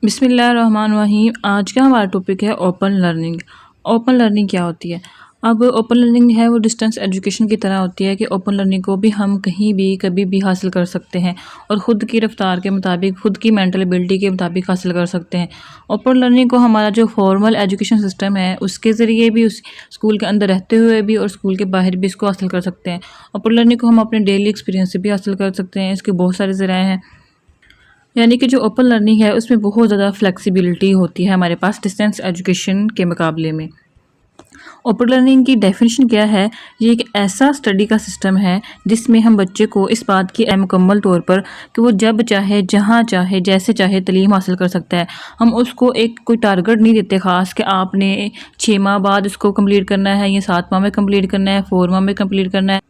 बिस्मिल्लाहिर्रहमानिर्रहीम। आज का हमारा टॉपिक है ओपन लर्निंग। ओपन लर्निंग क्या होती है? अब ओपन लर्निंग है वो डिस्टेंस एजुकेशन की तरह होती है कि ओपन लर्निंग को भी हम कहीं भी कभी भी हासिल कर सकते हैं और ख़ुद की रफ्तार के मुताबिक ख़ुद की मेंटल एबिलिटी के मुताबिक हासिल कर सकते हैं। ओपन लर्निंग को हमारा जो फॉर्मल एजुकेशन सिस्टम है उसके ज़रिए भी, उस स्कूल के अंदर रहते हुए भी और स्कूल के बाहर भी इसको हासिल कर सकते हैं। ओपन लर्निंग को हम अपने डेली एक्सपीरियंस से भी हासिल कर सकते हैं। इसके बहुत सारे ज़राए हैं। यानी कि जो ओपन लर्निंग है उसमें बहुत ज़्यादा फ्लेक्सिबिलिटी होती है हमारे पास डिस्टेंस एजुकेशन के मुकाबले में। ओपन लर्निंग की डेफिनेशन क्या है? ये एक ऐसा स्टडी का सिस्टम है जिसमें हम बच्चे को इस बात की मुकम्मल तौर पर कि वो जब चाहे, जहाँ चाहे, जैसे चाहे तालीम हासिल कर सकता है। हम उसको एक कोई टारगेट नहीं देते ख़ास कि आपने 6 माह बाद इसको कंप्लीट करना है या 7 माह में कंप्लीट करना है, 4 माह में कंप्लीट करना है।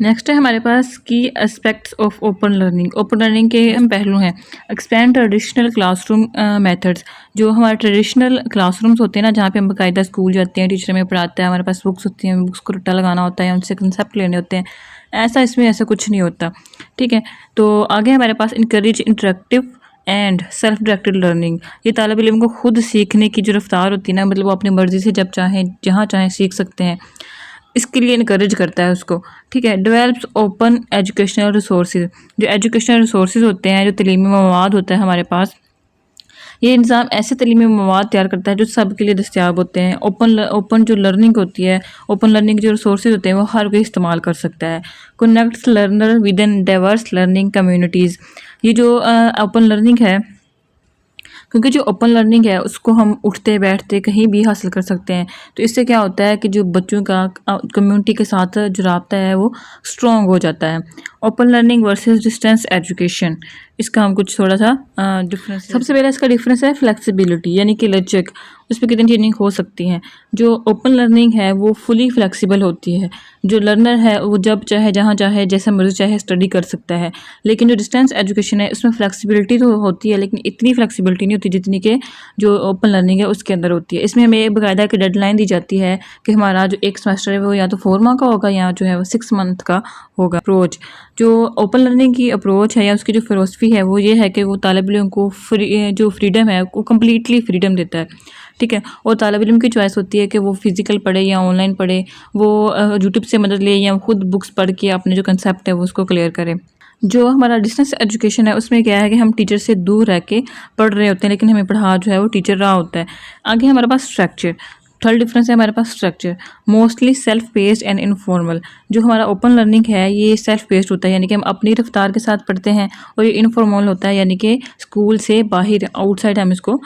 नेक्स्ट है हमारे पास की aspects of open learning. Open learning के हम पहलू हैं एक्सपेंड ट्रेडिशनल क्लासरूम मेथड्स। जो हमारे ट्रेडिशनल क्लासरूम्स होते हैं ना, जहाँ पे हम बाकायदा स्कूल जाते हैं, टीचर हमें पढ़ाता है, हमारे पास बुक्स होती हैं, बुक्स को रट्टा लगाना होता है, उनसे कंसेप्ट लेने होते हैं। इसमें ऐसा कुछ नहीं होता। ठीक है, तो आगे हमारे पास encourage interactive and self directed learning. ये तालिब इल्म को खुद सीखने की जो रफ्तार होती है ना, मतलब वो अपनी मर्ज़ी से जब चाहें, जहाँ चाहें सीख सकते हैं, इसके लिए इनकरेज करता है उसको। ठीक है, डेवलप्स ओपन एजुकेशनल रिसोर्सेज। जो एजुकेशनल रिसोर्सेज होते हैं, जो तलीमी मवाद होता है हमारे पास, ये निज़ाम ऐसे तलीमी मवाद तैयार करता है जो सब के लिए दस्तियाब होते हैं। ओपन जो लर्निंग होती है, ओपन लर्निंग के जो रिसोर्सेज होते हैं वो हर कोई इस्तेमाल कर सकता है। Connects learner with in diverse learning communities. ये जो ओपन लर्निंग है, क्योंकि जो ओपन लर्निंग है उसको हम उठते बैठते कहीं भी हासिल कर सकते हैं, तो इससे क्या होता है कि जो बच्चों का कम्युनिटी के साथ जो राब्ता है वो स्ट्रॉन्ग हो जाता है। Open learning versus distance education, इसका हम कुछ थोड़ा सा डिफरेंस। सबसे पहले इसका डिफरेंस है फ्लेक्सिबिलिटी, यानी कि लचक, उस पर कितनी चेंजिंग हो सकती हैं। जो ओपन लर्निंग है वो फुली फ्लेक्सिबल होती है। जो लर्नर है वो जब चाहे, जहाँ चाहे, जैसा मर्जी चाहे स्टडी कर सकता है। लेकिन जो डिस्टेंस एजुकेशन है उसमें फ्लेक्सिबिलिटी तो होती है, लेकिन इतनी फ्लेक्सिबिलिटी नहीं होती जितनी कि जो ओपन लर्निंग है उसके अंदर होती है। इसमें हमें बाकायदा एक डेडलाइन दी जाती है कि हमारा जो एक सेमेस्टर है वो या तो 4 माह का होगा या जो है वो 6 मंथ का होगा। अप्रोच जो ओपन लर्निंग की अप्रोच है या उसकी जो फ़िलॉसफी है वो ये है कि वो तालिब इल्म को जो फ्रीडम है वो कम्प्लीटली फ्रीडम देता है। ठीक है, और तालिब इल्म की चॉइस होती है कि वो फिज़िकल पढ़े या ऑनलाइन पढ़े, वो यूट्यूब से मदद ले या खुद बुक्स पढ़ के अपने जो कंसेप्ट है वो उसको क्लियर करें। जो हमारा डिस्टेंस एजुकेशन है उसमें क्या है कि हम टीचर से दूर रह के पढ़ रहे होते हैं, लेकिन हमें पढ़ा जो है वो टीचर रहा होता है। आगे हमारे पास स्ट्रक्चर, थर्ड डिफरेंस है हमारे पास structure, mostly self based and informal. जो हमारा ओपन लर्निंग है ये सेल्फ बेस्ड होता है, यानी कि हम अपनी रफ्तार के साथ पढ़ते हैं, और ये इनफॉर्मल होता है, यानी कि स्कूल से बाहर आउटसाइड हम इसको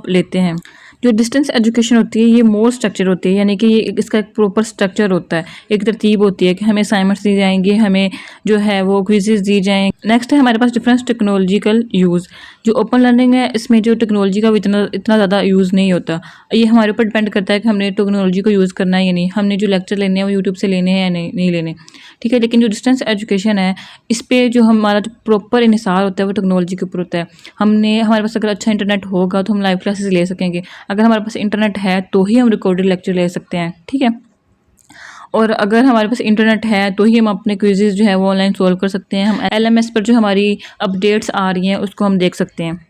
लेते हैं। जो डिस्टेंस एजुकेशन होती है ये मोर स्ट्रक्चर होती है, यानी कि ये इसका एक प्रॉपर स्ट्रक्चर होता है, एक तरतीब होती है कि हमें असाइनमेंट्स दी जाएंगे, हमें जो है वो क्विजेज दी जाएंगे। नेक्स्ट है हमारे पास डिफरेंस टेक्नोलॉजिकल यूज़। जो ओपन लर्निंग है इसमें जो टेक्नोलॉजी का इतना ज़्यादा यूज़ नहीं होता। ये हमारे ऊपर डिपेंड करता है कि हमने टेक्नोलॉजी को यूज़ करना है या नहीं, हमने जो लेक्चर लेने हैं वो यूट्यूब से लेने हैं या नहीं लेने। ठीक है, लेकिन जो डिस्टेंस एजुकेशन है इस पर जो हमारा जो प्रॉपर इन्हिसार होता है वो टेक्नोलॉजी के ऊपर होता है। हमारे पास अगर अच्छा इंटरनेट होगा तो हम लाइव क्लासेस ले सकेंगे। अगर हमारे पास इंटरनेट है तो ही हम रिकॉर्डेड लेक्चर ले सकते हैं। ठीक है, और अगर हमारे पास इंटरनेट है तो ही हम अपने क्विज़ेज़ जो है वो ऑनलाइन सॉल्व कर सकते हैं। हम LMS पर जो हमारी अपडेट्स आ रही हैं उसको हम देख सकते हैं।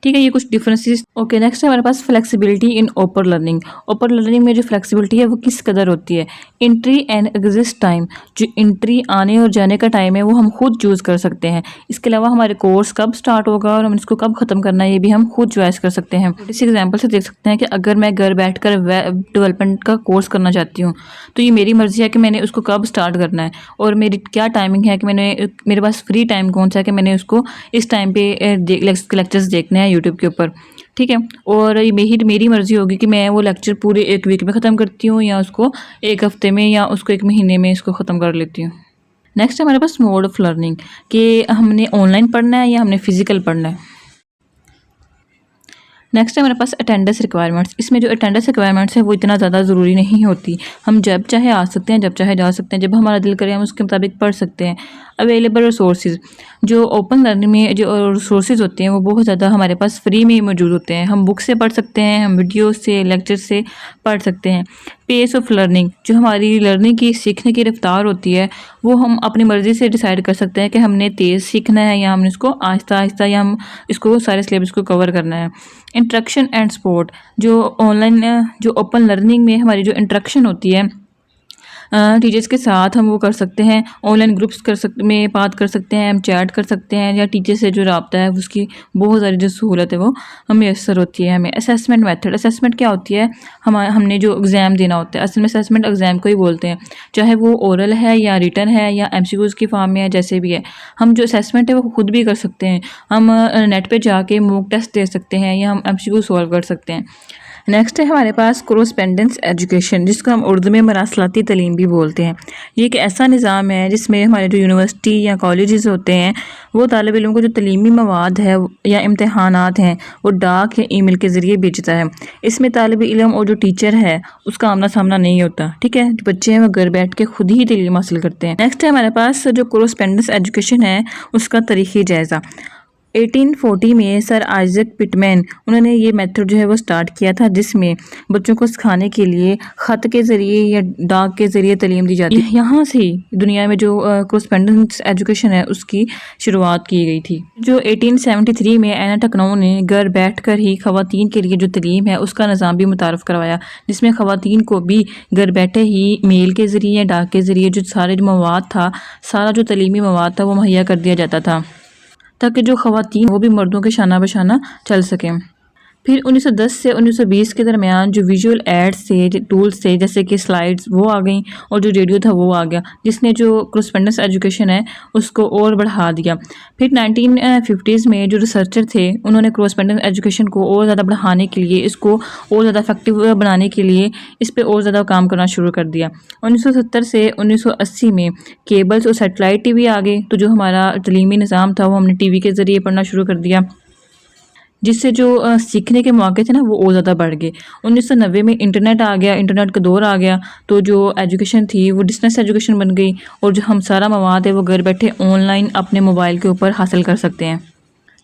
ठीक है, ये कुछ डिफरेंसेस। ओके, नेक्स्ट है हमारे पास flexibility in open learning. Open learning में जो फ्लेक्सिबिलिटी है वो किस कदर होती है? एंट्री एंड एग्जिट टाइम, जो एंट्री आने और जाने का टाइम है वो हम खुद चूज़ कर सकते हैं। इसके अलावा हमारे कोर्स कब स्टार्ट होगा और हम इसको कब ख़त्म करना है ये भी हम खुद चॉइस कर सकते हैं। इस एग्जाम्पल से देख सकते हैं कि अगर मैं घर बैठ कर वेब डेवलपमेंट का कोर्स करना चाहती हूँ तो ये मेरी मर्ज़ी है कि मैंने उसको कब स्टार्ट करना है, और मेरी क्या टाइमिंग है कि मेरे पास फ्री टाइम कौन सा है कि मैंने उसको इस टाइम पे लेक्चर्स देखने हैं यूट्यूब के ऊपर। ठीक है, और ये मेरी मर्ज़ी होगी कि मैं वो लेक्चर पूरे एक वीक में ख़त्म करती हूँ या उसको एक हफ़्ते में या उसको एक महीने में इसको ख़त्म कर लेती हूँ। नेक्स्ट है हमारे पास मोड ऑफ लर्निंग, कि हमने ऑनलाइन पढ़ना है या हमने फ़िज़िकल पढ़ना है। नेक्स्ट है हमारे पास अटेंडेंस रिक्वायरमेंट्स। इसमें जो अटेंडेंस रिक्वायरमेंट्स है वो इतना ज़्यादा ज़रूरी नहीं होती। हम जब चाहे आ सकते हैं, जब चाहे जा सकते हैं, जब हमारा दिल करे हम उसके मुताबिक पढ़ सकते हैं। अवेलेबल रिसोर्सेज, जो ओपन लर्निंग में जो रिसोर्सेज होते हैं वो बहुत ज़्यादा हमारे पास फ्री में मौजूद होते हैं। हम बुक से पढ़ सकते हैं, हम वीडियो से, लेक्चर से पढ़ सकते हैं। पेस ऑफ लर्निंग, जो हमारी लर्निंग की सीखने की रफ्तार होती है वो हम अपनी मर्ज़ी से डिसाइड कर सकते हैं कि हमने तेज़ सीखना है या हमने इसको आहिस्ता आहिस्ता, या हम इसको सारे सिलेबस को कवर करना है। इंटरेक्शन एंड सपोर्ट, जो ऑनलाइन जो ओपन लर्निंग में हमारी जो इंटरेक्शन होती है टीचर्स के साथ, हम वो कर सकते हैं। ऑनलाइन ग्रुप्स में बात कर सकते हैं, हम चैट कर सकते हैं, या टीचर से जो रब्ता है उसकी बहुत सारी जो सहूलत है वो हमें मैसर होती है हमें। असेसमेंट मेथड, असेसमेंट क्या होती है? हमने जो एग्ज़ाम देना होता है, असल में असेसमेंट एग्ज़ाम को ही बोलते हैं, चाहे वो ओरल है या रिटन है या एमसीक्यूज़ की फॉर्म में है, जैसे भी है। हम जो असेसमेंट है वो खुद भी कर सकते हैं। हम नेट पे जाके मॉक टेस्ट दे सकते हैं या हम एमसीक्यू सॉल्व कर सकते हैं। नेक्स्ट है हमारे पास कोरेस्पेंडेंस एजुकेशन, जिसको हम उर्दू में मरासलाती तालीम भी बोलते हैं। ये एक ऐसा निज़ाम है जिसमें हमारे जो यूनिवर्सिटी या कॉलेजेस होते हैं वो तालिब इल्म को जो तलीमी मवाद है या इम्तहानात हैं वो डाक या ईमेल के ज़रिए भेजता है। इसमें तालिब इल्म और जो टीचर है उसका आमना सामना नहीं होता, ठीक है। जो बच्चे हैं वो घर बैठ के खुद ही तलीम हासिल करते हैं। नेक्स्ट है हमारे पास जो कोरेस्पेंडेंस एजुकेशन है उसका तारीख़ी जायज़ा। 1840 में सर आइजक पिटमैन उन्होंने ये मेथड जो है वो स्टार्ट किया था, जिसमें बच्चों को सिखाने के लिए ख़त के ज़रिए या डाक के ज़रिए तालीम दी जाती है। यहाँ से ही दुनिया में जो कोरेस्पेंडेंस एजुकेशन है उसकी शुरुआत की गई थी। जो 1873 में एना टकनऊ ने घर बैठ कर ही ख़वातीन के लिए जो तालीम है उसका निज़ाम भी मुतारफ़ करवाया, जिसमें ख़वातीन को भी घर बैठे ही मेल के ज़रिए, डाक के ज़रिए जो सारे जो मवाद था, सारा जो तलीमी मवाद था वो मुहैया कर दिया जाता था, ताकि जो ख़वातीन वो भी मर्दों के शाना बशाना चल सकें। फिर 1910 से 1920 के दरमियान जो विजुअल एड्स थे, टूल्स थे, जैसे कि स्लाइड्स वो आ गई और जो रेडियो था वो आ गया, जिसने जो कोरेस्पेंडेंस एजुकेशन है उसको और बढ़ा दिया। फिर 1950s में जो रिसर्चर थे उन्होंने कोरेस्पेंडेंस एजुकेशन को और ज़्यादा बढ़ाने के लिए, इसको और ज़्यादा इफेक्टिव बनाने के लिए इस पर और ज़्यादा काम करना शुरू कर दिया। 1970 से 1980 में केबल्स और सेटेलाइट टीवी आ गए, तो जो हमारा तलीमी निज़ाम था वो हमने टीवी के ज़रिए पढ़ना शुरू कर दिया, जिससे जो सीखने के मौके थे ना वो और ज़्यादा बढ़ गए। 1990 में इंटरनेट आ गया, इंटरनेट का दौर आ गया, तो जो एजुकेशन थी वो डिस्टेंस एजुकेशन बन गई और जो हम सारा मवाद है वो घर बैठे ऑनलाइन अपने मोबाइल के ऊपर हासिल कर सकते हैं।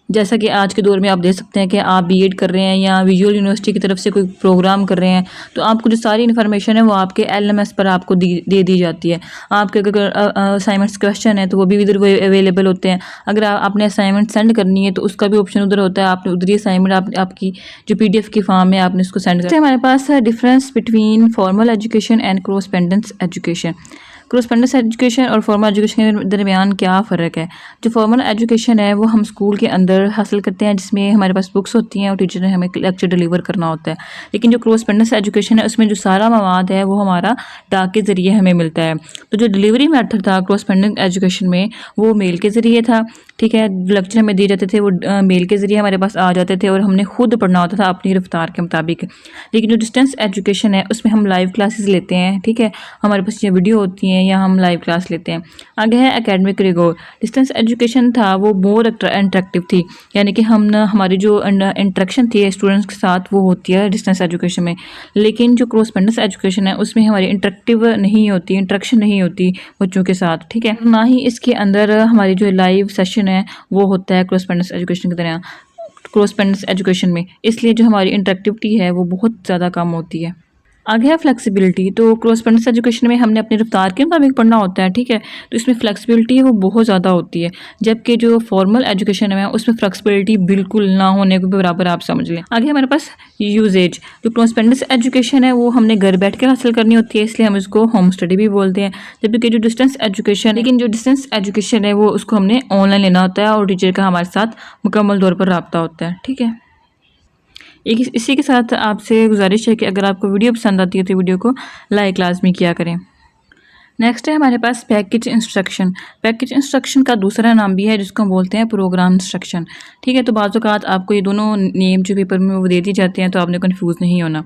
जैसा कि आज के दौर में आप देख सकते हैं कि आप बीएड कर रहे हैं या विजुअल यूनिवर्सिटी की तरफ से कोई प्रोग्राम कर रहे हैं, तो आपको जो सारी इन्फॉर्मेशन है वो आपके एलएमएस पर आपको दे दी जाती है। आपके अगर असाइनमेंट्स क्वेश्चन है तो वो भी इधर अवेलेबल होते हैं। अगर आपने असाइनमेंट सेंड करनी है तो उसका भी ऑप्शन उधर होता है, आपने उधर ही असाइनमेंट आपकी जो PDF की फॉर्म है आपने उसको सेंड कर। हमारे पास है difference between formal education and correspondence education. Correspondence education और फॉर्मल एजुकेशन के दरमियान क्या फ़र्क है? जो फॉर्मल एजुकेशन है वो हम स्कूल के अंदर हासिल करते हैं, जिसमें हमारे पास बुक्स होती हैं और टीचर ने हमें लेक्चर डिलीवर करना होता है। लेकिन जो कोरेस्पेंडेंस एजुकेशन है उसमें जो सारा मवाद है वो हमारा डाक के ज़रिए हमें मिलता है। तो जो डिलीवरी मेथड था कोरेस्पेंडेंस एजुकेशन में वो मेल के ज़रिए था, ठीक है। लेक्चर हमें दिए जाते थे वो मेल के ज़रिए हमारे पास आ जाते थे और हमने खुद पढ़ना होता था अपनी रफ्तार के मुताबिक। लेकिन जो डिस्टेंस एजुकेशन है उसमें हम लाइव क्लासेस लेते हैं, ठीक है। हमारे पास ये वीडियो होती हैं या हम लाइव क्लास लेते हैं। आगे है एकेडमिक रिगोर। डिस्टेंस एजुकेशन था वो मोर इंटरेक्टिव थी, यानी कि हम ना हमारी जो इंटरेक्शन थी स्टूडेंट्स के साथ वो होती है डिस्टेंस एजुकेशन में। लेकिन जो कोरेस्पेंडेंस एजुकेशन है उसमें हमारी इंटरेक्टिव नहीं होती, इंटरेक्शन नहीं होती बच्चों के साथ, ठीक है। ना ही इसके अंदर हमारी जो लाइव सेशन है वो होता है कोरेस्पेंडेंस एजुकेशन के दरमियान, कोरेस्पेंडेंस एजुकेशन में, इसलिए जो हमारी इंटरेक्टिविटी है वो बहुत ज़्यादा कम होती है। आगे है फ्लेक्सिबिलिटी। तो कोरेस्पेंडेंस एजुकेशन में हमने अपनी रफ्तार के मुताबिक पढ़ना होता है, ठीक है। तो इसमें फ्लेक्सिबिलिटी है वो बहुत ज़्यादा होती है, जबकि जो फॉर्मल एजुकेशन है उसमें फ्लेक्सिबिलिटी बिल्कुल ना होने के बराबर आप समझ लें। आगे हमारे पास यूजेज। जो कोरेस्पेंडेंस एजुकेशन है वो हमने घर बैठ कर हासिल करनी होती है, इसलिए हम इसको होम स्टडी भी बोलते हैं। जबकि जो डिस्टेंस एजुकेशन है वो उसको हमने ऑनलाइन लेना होता है और टीचर का हमारे साथ मुकम्मल तौर पर रब्ता होता है, ठीक है। इसी के साथ आपसे गुजारिश है कि अगर आपको वीडियो पसंद आती है तो वीडियो को लाइक लाजमी किया करें। नेक्स्ट है हमारे पास पैकेज इंस्ट्रक्शन। पैकेज इंस्ट्रक्शन का दूसरा नाम भी है जिसको हम बोलते हैं प्रोग्राम इंस्ट्रक्शन, ठीक है। तो बाज़ औक़ात आपको ये दोनों नेम जो पेपर में वो दे दी जाते हैं तो आपने कंफ्यूज नहीं होना।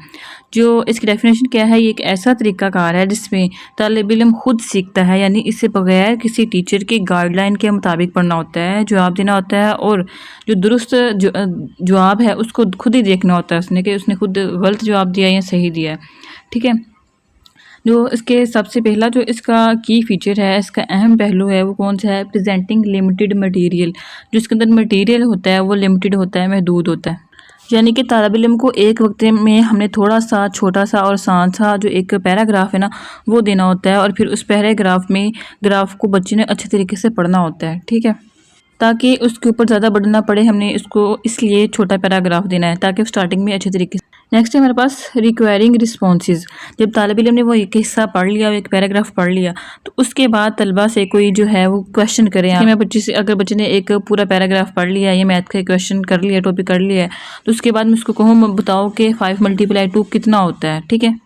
जो इसकी डेफिनेशन क्या है, ये एक ऐसा तरीक़ाकार है जिसमें तालिब इल्म खुद सीखता है, यानी इससे बगैर किसी टीचर की गाइडलाइन के मुताबिक पढ़ना होता है, जवाब देना होता है और जो दुरुस्त जवाब है उसको खुद ही देखना होता है उसने कि उसने खुद गलत जवाब दिया या सही दिया है, ठीक है। जो इसके सबसे पहला जो इसका की फ़ीचर है, इसका अहम पहलू है, वो कौन-सा है? प्रेज़ेंटिंग लिमिटेड मटीरियल। जो इसके अंदर मटीरियल होता है, वो लिमिटेड होता है, महदूद होता है। यानी कि तालिब इल्म को एक वक्त में हमने थोड़ा-सा, छोटा-सा और आसान-सा जो एक पैराग्राफ है ना, वो देना होता है और फिर उस पैराग्राफ में ग्राफ को बच्चे ने अच्छे तरीके से पढ़ना होता है, ठीक है? ताकि उसके ऊपर ज़्यादा बर्डन ना पड़े, हमने इसको इसलिए छोटा पैराग्राफ देना है ताकि वो स्टार्टिंग में अच्छे तरीके से। नेक्स्ट है हमारे पास रिक्वायरिंग रिस्पॉन्सेज। जब तालिब इल्म ने वो एक हिस्सा पढ़ लिया, एक पैराग्राफ पढ़ लिया, तो उसके बाद तलबा से कोई जो है वो क्वेश्चन करें कि मैं बच्चे से, अगर बच्चे ने एक पूरा पैराग्राफ पढ़ लिया या मैथ का क्वेश्चन कर लिया, टॉपिक कर लिया है, तो उसके बाद मैं उसको कहूँ बताओ कि 5 × 2 कितना होता है, ठीक है?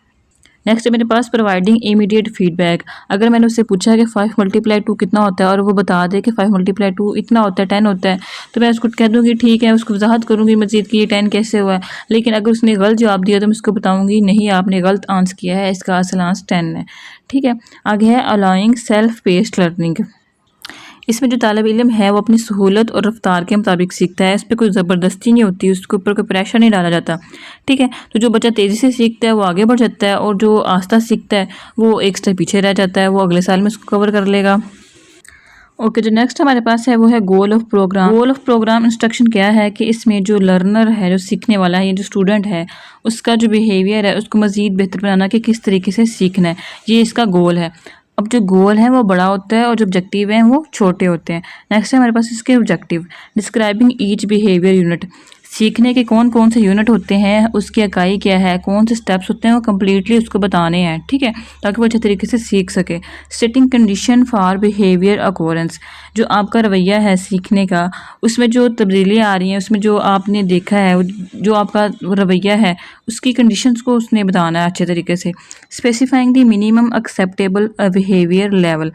नेक्स्ट है मेरे पास प्रोवाइडिंग इमीडिएट फीडबैक। अगर मैंने उससे पूछा कि 5 × 2 कितना होता है और वो बता दे कि 5 × 2 इतना होता है, 10 होता है, तो मैं उसको कह दूँगी ठीक है, उसको वजाहत करूँगी मज़ीद कि ये 10 कैसे हुआ है। लेकिन अगर उसने गलत जवाब दिया तो मैं उसको बताऊँगी नहीं, आपने गलत आंसर किया है, इसका असल आंसर 10 है, ठीक है? आगे है अलाउइंग सेल्फ पेस्ड लर्निंग। इसमें जो तालिब इल्म है वो अपनी सहूलत और रफ्तार के मुताबिक सीखता है, इस पर कोई ज़बरदस्ती नहीं होती, उसके ऊपर कोई प्रेशर नहीं डाला जाता, ठीक है? तो जो बच्चा तेज़ी से सीखता है वो आगे बढ़ जाता है और जो आहिस्ता सीखता है वो एक स्टेप पीछे रह जाता है, वो अगले साल में उसको कवर कर लेगा। ओके, जो नेक्स्ट हमारे पास है वो है goal of program. Goal of program instruction क्या है कि इसमें जो लर्नर है, जो सीखने वाला है, ये जो स्टूडेंट है, उसका जो बिहेवियर है उसको मज़ीद बेहतर बनाना कि किस तरीके से सीखना है, ये इसका गोल है। अब जो गोल है वो बड़ा होता है और जो ऑब्जेक्टिव हैं वो छोटे होते हैं। नेक्स्ट है हमारे पास इसके objective. Describing each behaviour unit. सीखने के कौन कौन से यूनिट होते हैं, उसकी इकाई क्या है, कौन से स्टेप्स होते हैं, वो कम्प्लीटली उसको बताने हैं, ठीक है? ताकि वो अच्छे तरीके से सीख सके। Setting condition for behaviour occurrence. जो आपका रवैया है सीखने का, उसमें जो तब्दीलियाँ आ रही हैं, उसमें जो आपने देखा है, जो आपका रवैया है, उसकी कंडीशंस को उसने बताना है अच्छे तरीके से। Specifying the minimum acceptable behaviour level.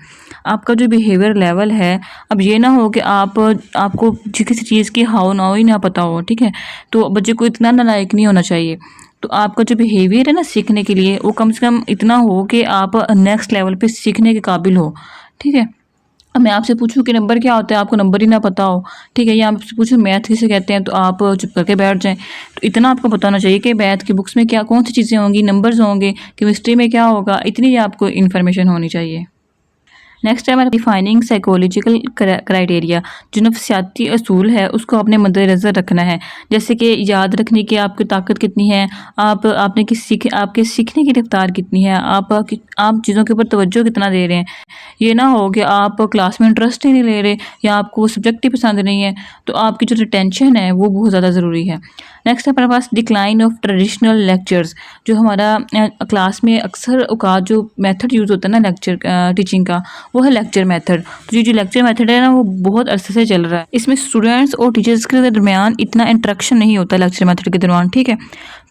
आपका जो बिहेवियर लेवल है, अब ये ना हो कि आपको किसी चीज़ की हाउ नाउ ही ना पता हो, ठीक है? तो बच्चे को इतना नालायक नहीं होना चाहिए। तो आपका जो बिहेवियर है ना सीखने के लिए, वो कम से कम इतना हो कि आप नेक्स्ट लेवल पे सीखने के काबिल हो, ठीक है? अब मैं आपसे पूछूं कि नंबर क्या होता है, आपको नंबर ही ना पता हो, ठीक है? या आपसे पूछूं मैथ किसे कहते हैं, तो आप चुप करके बैठ जाएं। तो इतना आपको पता होना चाहिए कि मैथ की बुक्स में क्या कौन सी चीज़ें होंगी, नंबर्स होंगे, केमिस्ट्री में क्या होगा, इतनी आपको इन्फॉर्मेशन होनी चाहिए। नेक्स्ट है हमारा डिफाइनिंग साइकोलॉजिकल क्राइटेरिया। जो नफ्सियाती असूल है उसको अपने मद्देनज़र रखना है, जैसे कि याद रखने की आपकी ताकत कितनी है, आपके सीखने की रफ्तार कितनी है, आप चीज़ों के ऊपर तवज्जो कितना दे रहे हैं। ये ना हो कि आप क्लास में इंटरेस्ट ही नहीं ले रहे या आपको वो सब्जेक्ट ही पसंद नहीं है, तो आपकी जो रिटेंशन है वो बहुत ज़्यादा ज़रूरी है। नेक्स्ट है हमारे पास डिक्लाइन ऑफ ट्रेडिशनल लेक्चर्स। जो हमारा क्लास में अक्सर औकात जो मेथड यूज़ होता है ना लेक्चर टीचिंग का, वो है लेक्चर मेथड। तो ये जो लेक्चर मेथड है ना वो बहुत अरसे से चल रहा है। इसमें स्टूडेंट्स और टीचर्स के दरमियान इतना इंटरेक्शन नहीं होता लेक्चर मेथड के दौरान, ठीक है?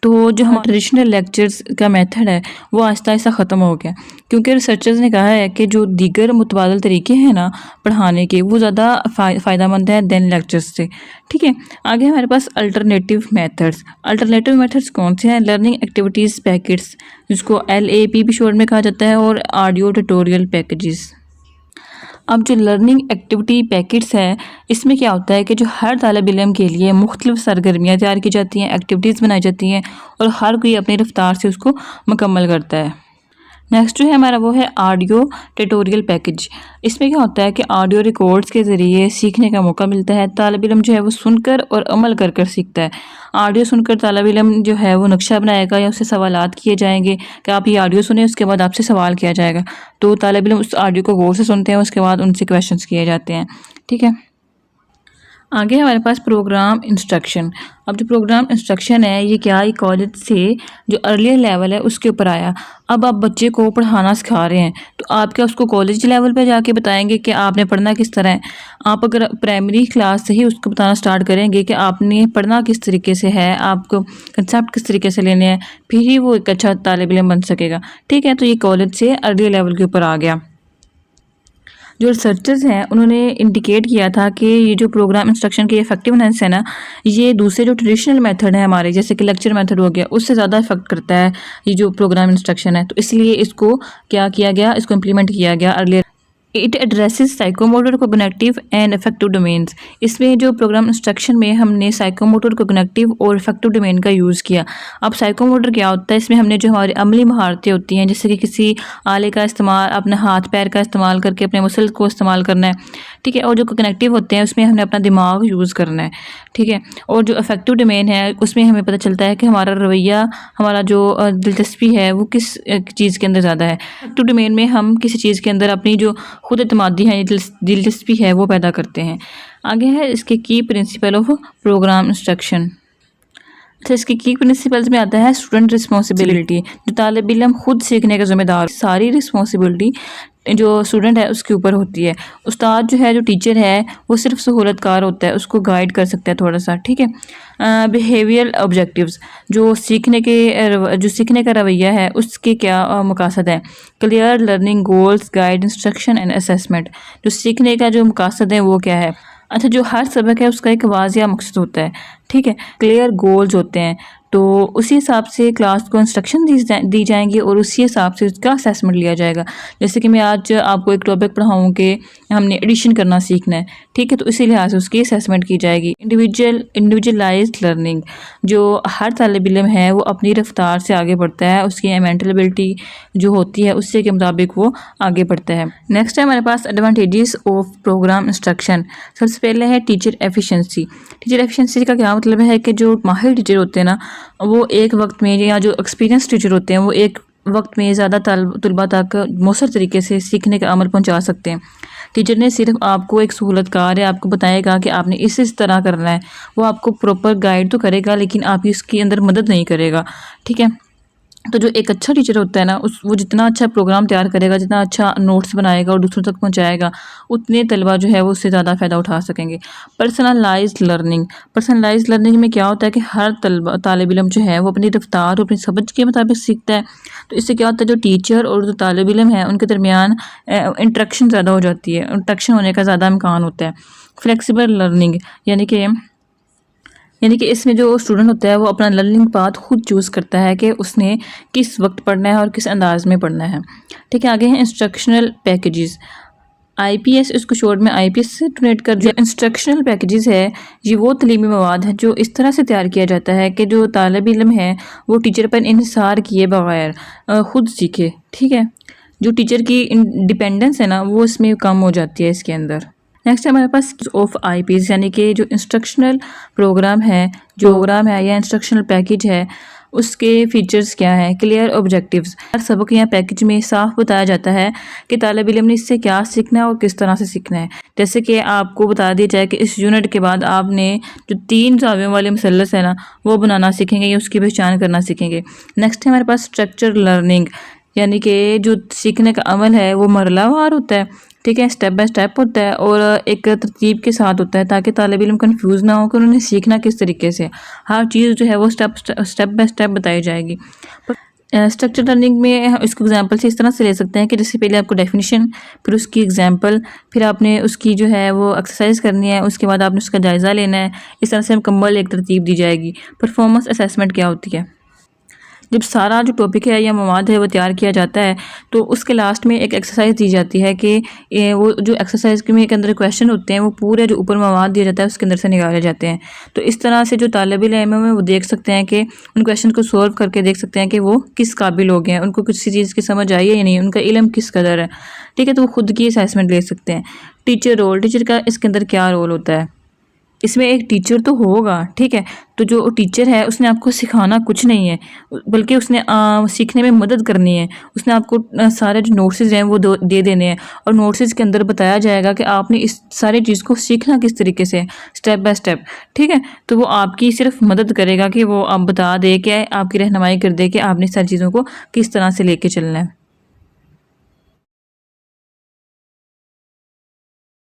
तो जो हमारा ट्रेडिशनल लेक्चर्स का मेथड है वो आहिस्ता आहिस्ता ख़त्म हो गया, क्योंकि रिसर्चर्स ने कहा है कि जो दीगर मुतबादल तरीके हैं ना पढ़ाने के, वो ज़्यादा फ़ायदेमंद है दैन लेक्चर्स से, ठीक है? आगे हमारे पास अल्टरनेटिव मेथड्स। अल्टरनेटिव मेथड्स कौन से हैं? लर्निंग एक्टिविटीज़ पैकेट्स, जिसको LAP भी शॉर्ट में कहा जाता है, और ऑडियो ट्यूटोरियल पैकेजेस। अब जो लर्निंग एक्टिविटी पैकेट्स है, इसमें क्या होता है कि जो हर तालिब इल्म के लिए मुख्तलिफ सरगर्मियाँ तैयार की जाती हैं, एक्टिविटीज़ बनाई जाती हैं और हर कोई अपनी रफ्तार से उसको मुकम्मल करता है। नेक्स्ट जो है हमारा वो है ऑडियो ट्यूटोरियल पैकेज। इसमें क्या होता है कि ऑडियो रिकॉर्ड्स के ज़रिए सीखने का मौका मिलता है। तालिब इल्म जो है वो सुनकर और अमल कर कर सीखता है। ऑडियो सुनकर तालिब इल्म जो है वो नक्शा बनाएगा या उससे सवालात किए जाएंगे कि आप ये ऑडियो सुने, उसके बाद आपसे सवाल किया जाएगा। तो तालिब इल्म उस ऑडियो को गौर से सुनते हैं, उसके बाद उनसे क्वेश्चन किए जाते हैं, ठीक है? आगे हमारे पास प्रोग्राम इंस्ट्रक्शन। अब जो प्रोग्राम इंस्ट्रक्शन है ये क्या, ये कॉलेज से जो अर्लियर लेवल है उसके ऊपर आया। अब आप बच्चे को पढ़ाना सिखा रहे हैं, तो आप क्या उसको कॉलेज लेवल पे जाके बताएंगे कि आपने पढ़ना किस तरह है? आप अगर प्राइमरी क्लास से ही उसको बताना स्टार्ट करेंगे कि आपने पढ़ना किस तरीके से है, आपको कंसेप्ट किस तरीके से लेने हैं, फिर ही वो एक अच्छा तालिब इल्म बन सकेगा, ठीक है? तो ये कॉलेज से अर्लियर लेवल के ऊपर आ गया। जो रिसर्चर्स हैं उन्होंने इंडिकेट किया था कि ये जो प्रोग्राम इंस्ट्रक्शन की इफेक्टिवनेस है ना, ये दूसरे जो ट्रेडिशनल मेथड है हमारे, जैसे कि लेक्चर मेथड हो गया, उससे ज़्यादा इफेक्ट करता है ये जो प्रोग्राम इंस्ट्रक्शन है। तो इसलिए इसको क्या किया गया, इसको इम्प्लीमेंट किया गया earlier. It addresses psychomotor, cognitive and affective domains. इसमें जो प्रोग्राम इंस्ट्रक्शन में हमने साइकोमोटर, कोग्निटिव और अफेक्टिव डोमेन का यूज़ किया। अब साइकोमोटर क्या होता है, इसमें हमने जो हमारी अमली महारतें होती हैं, जैसे कि किसी आले का इस्तेमाल, अपने हाथ पैर का इस्तेमाल करके अपने मसल को इस्तेमाल करना है, ठीक है। और जो कोग्निटिव होते हैं उसमें हमने अपना दिमाग यूज़ करना है, ठीक है। और जो अफेक्टिव डोमेन है उसमें हमें पता चलता है कि हमारा रवैया, हमारा जो दिलचस्पी है वो किस चीज़ के अंदर ज़्यादा है। अफेक्टिव डोमेन में हम किसी चीज़ के अंदर अपनी जो खुद एतमादी है, दिलचस्पी है, वो पैदा करते हैं। आगे है इसके की प्रिंसिपल ऑफ प्रोग्राम इंस्ट्रक्शन। अच्छा, इसके की प्रिंसिपल्स में आता है स्टूडेंट रिस्पॉन्सिबिलिटी। जो तालिब इल्म खुद सीखने का जिम्मेदार, सारी रिस्पॉन्सिबिलिटी जो स्टूडेंट है उसके ऊपर होती है। उस्ताद जो है, जो टीचर है, वो सिर्फ सहूलतकार होता है, उसको गाइड कर सकता है थोड़ा सा, ठीक है। बिहेवियरल ऑब्जेक्टिव्स, जो सीखने का रवैया है उसके क्या मकासद है। Clear learning goals, guide instruction and assessment. जो सीखने का जो मकासद है वो क्या है। अच्छा, जो हर सबक है उसका एक वाज़िया मकसद होता है, ठीक है। क्लियर गोल्स होते हैं, तो उसी हिसाब से क्लास को इंस्ट्रक्शन दी जाएंगी और उसी हिसाब से उसका असेसमेंट लिया जाएगा। जैसे कि मैं आज आपको एक टॉपिक पढ़ाऊँ कि हमने एडिशन करना सीखना है, ठीक है, तो इसी लिहाज से उसकी असेसमेंट की जाएगी। इंडिविजुअलाइज्ड लर्निंग, जो हर तालिब इल्म है वो अपनी रफ्तार से आगे बढ़ता है, उसकी मेंटल एबिलिटी जो होती है उससे के मुताबिक वो आगे बढ़ता है। नेक्स्ट है हमारे पास एडवांटेजेस ऑफ प्रोग्राम इंस्ट्रक्शन। सबसे पहले है टीचर एफिशिएंसी। टीचर एफिशिएंसी का क्या मतलब है कि जो माहिर टीचर होते हैं ना, वो एक वक्त में, या जो एक्सपीरियंस टीचर होते हैं वो एक वक्त में ज़्यादा तलबा तक मौसर तरीके से सीखने का अमल पहुंचा सकते हैं। टीचर ने सिर्फ आपको एक सहूलतकार है, आपको बताएगा कि आपने इस तरह करना है, वो आपको प्रॉपर गाइड तो करेगा लेकिन आपकी उसके अंदर मदद नहीं करेगा, ठीक है। तो जो एक अच्छा टीचर होता है ना, वो जितना अच्छा प्रोग्राम तैयार करेगा, जितना अच्छा नोट्स बनाएगा और दूसरों तक पहुंचाएगा, उतने तलबा जो है वो उससे ज़्यादा फ़ायदा उठा सकेंगे। Personalised learning. पर्सनलाइज्ड लर्निंग में क्या होता है कि हर तालिब इल्म जो है वो अपनी रफ्तार और अपनी समझ के मुताबिक सीखता है। तो इससे क्या होता है, जो टीचर और जो तालिब इल्म है उनके दरमियान इंटरेक्शन ज़्यादा हो जाती है, इंटरेक्शन होने का ज़्यादा इम्कान होता है। फ्लेक्सिबल लर्निंग, यानी कि इसमें जो स्टूडेंट होता है वो अपना लर्निंग पाथ खुद चूज़ करता है कि उसने किस वक्त पढ़ना है और किस अंदाज में पढ़ना है, ठीक है। आगे हैं इंस्ट्रक्शनल पैकेजेस। आईपीएस, इसको शॉर्ट में आईपीएस से डोनेट कर दिया। इंस्ट्रक्शनल पैकेजेस है, ये वो तलीमी मवाद है जो इस तरह से तैयार किया जाता है कि जो तालिब इल्म है वो टीचर पर इन्हिसार किए बगैर खुद सीखे, ठीक है। जो टीचर की इंडिपेंडेंस है ना वो इसमें कम हो जाती है इसके अंदर। नेक्स्ट है हमारे पास ऑफ आईपीएस, यानी कि जो इंस्ट्रक्शनल प्रोग्राम है या इंस्ट्रक्शनल पैकेज है उसके फीचर्स क्या हैं। क्लियर ऑब्जेक्टिव्स, हर सबक या पैकेज में साफ बताया जाता है कि तालिब इल्म ने इससे क्या सीखना है और किस तरह से सीखना है। जैसे कि आपको बता दिया जाए कि इस यूनिट के बाद आपने जो 3 जावियों वाले मुसल्लस है ना वो बनाना सीखेंगे या उसकी पहचान करना सीखेंगे। नेक्स्ट है हमारे पास स्ट्रक्चर लर्निंग, यानी कि जो सीखने का अमल है वो मरहलावार होता है, ठीक है, स्टेप बाय स्टेप होता है और एक तरतीब के साथ होता है ताकि तालिब इल्म कंफ्यूज ना हो कि उन्होंने सीखना किस तरीके से। हर चीज़ जो है वो स्टेप बाय स्टेप बताई जाएगी। स्ट्रक्चर लर्निंग में इसको एग्जांपल से इस तरह से ले सकते हैं कि जैसे पहले आपको डेफिनेशन, फिर उसकी एग्जांपल, फिर आपने उसकी जो है वो एक्सरसाइज करनी है, उसके बाद आपने उसका जायज़ा लेना है। इस तरह से मुकम्मल एक तरतीब दी जाएगी। परफॉर्मेंस असेसमेंट क्या होती है, जब सारा जो टॉपिक है या मवाद है वो तैयार किया जाता है तो उसके लास्ट में एक एक्सरसाइज दी जाती है कि वो जो एक्सरसाइज के अंदर क्वेश्चन होते हैं वो पूरे जो ऊपर मवाद दिया जाता है उसके अंदर से निकाले जाते हैं। तो इस तरह से जो तालिब इल्म है वो देख सकते हैं कि उन क्वेश्चन को सॉल्व करके देख सकते हैं कि वो किस काबिल हो गए हैं, उनको किसी चीज़ की समझ आई है या नहीं, उनका इल्म किस कदर है, ठीक है। तो वो खुद की असेसमेंट ले सकते हैं। टीचर रोल, टीचर का इसके अंदर क्या रोल होता है। इसमें एक टीचर तो होगा, ठीक है, तो जो टीचर है उसने आपको सिखाना कुछ नहीं है बल्कि उसने सीखने में मदद करनी है। उसने आपको सारे जो नोट्स हैं वो दे देने हैं और नोट्स के अंदर बताया जाएगा कि आपने इस सारी चीज़ को सीखना किस तरीके से, स्टेप बाय स्टेप, ठीक है। तो वो आपकी सिर्फ मदद करेगा कि वो आप बता दे कि आपकी रहनुमाई कर दे कि आपने सारी चीज़ों को किस तरह से लेके चलना है।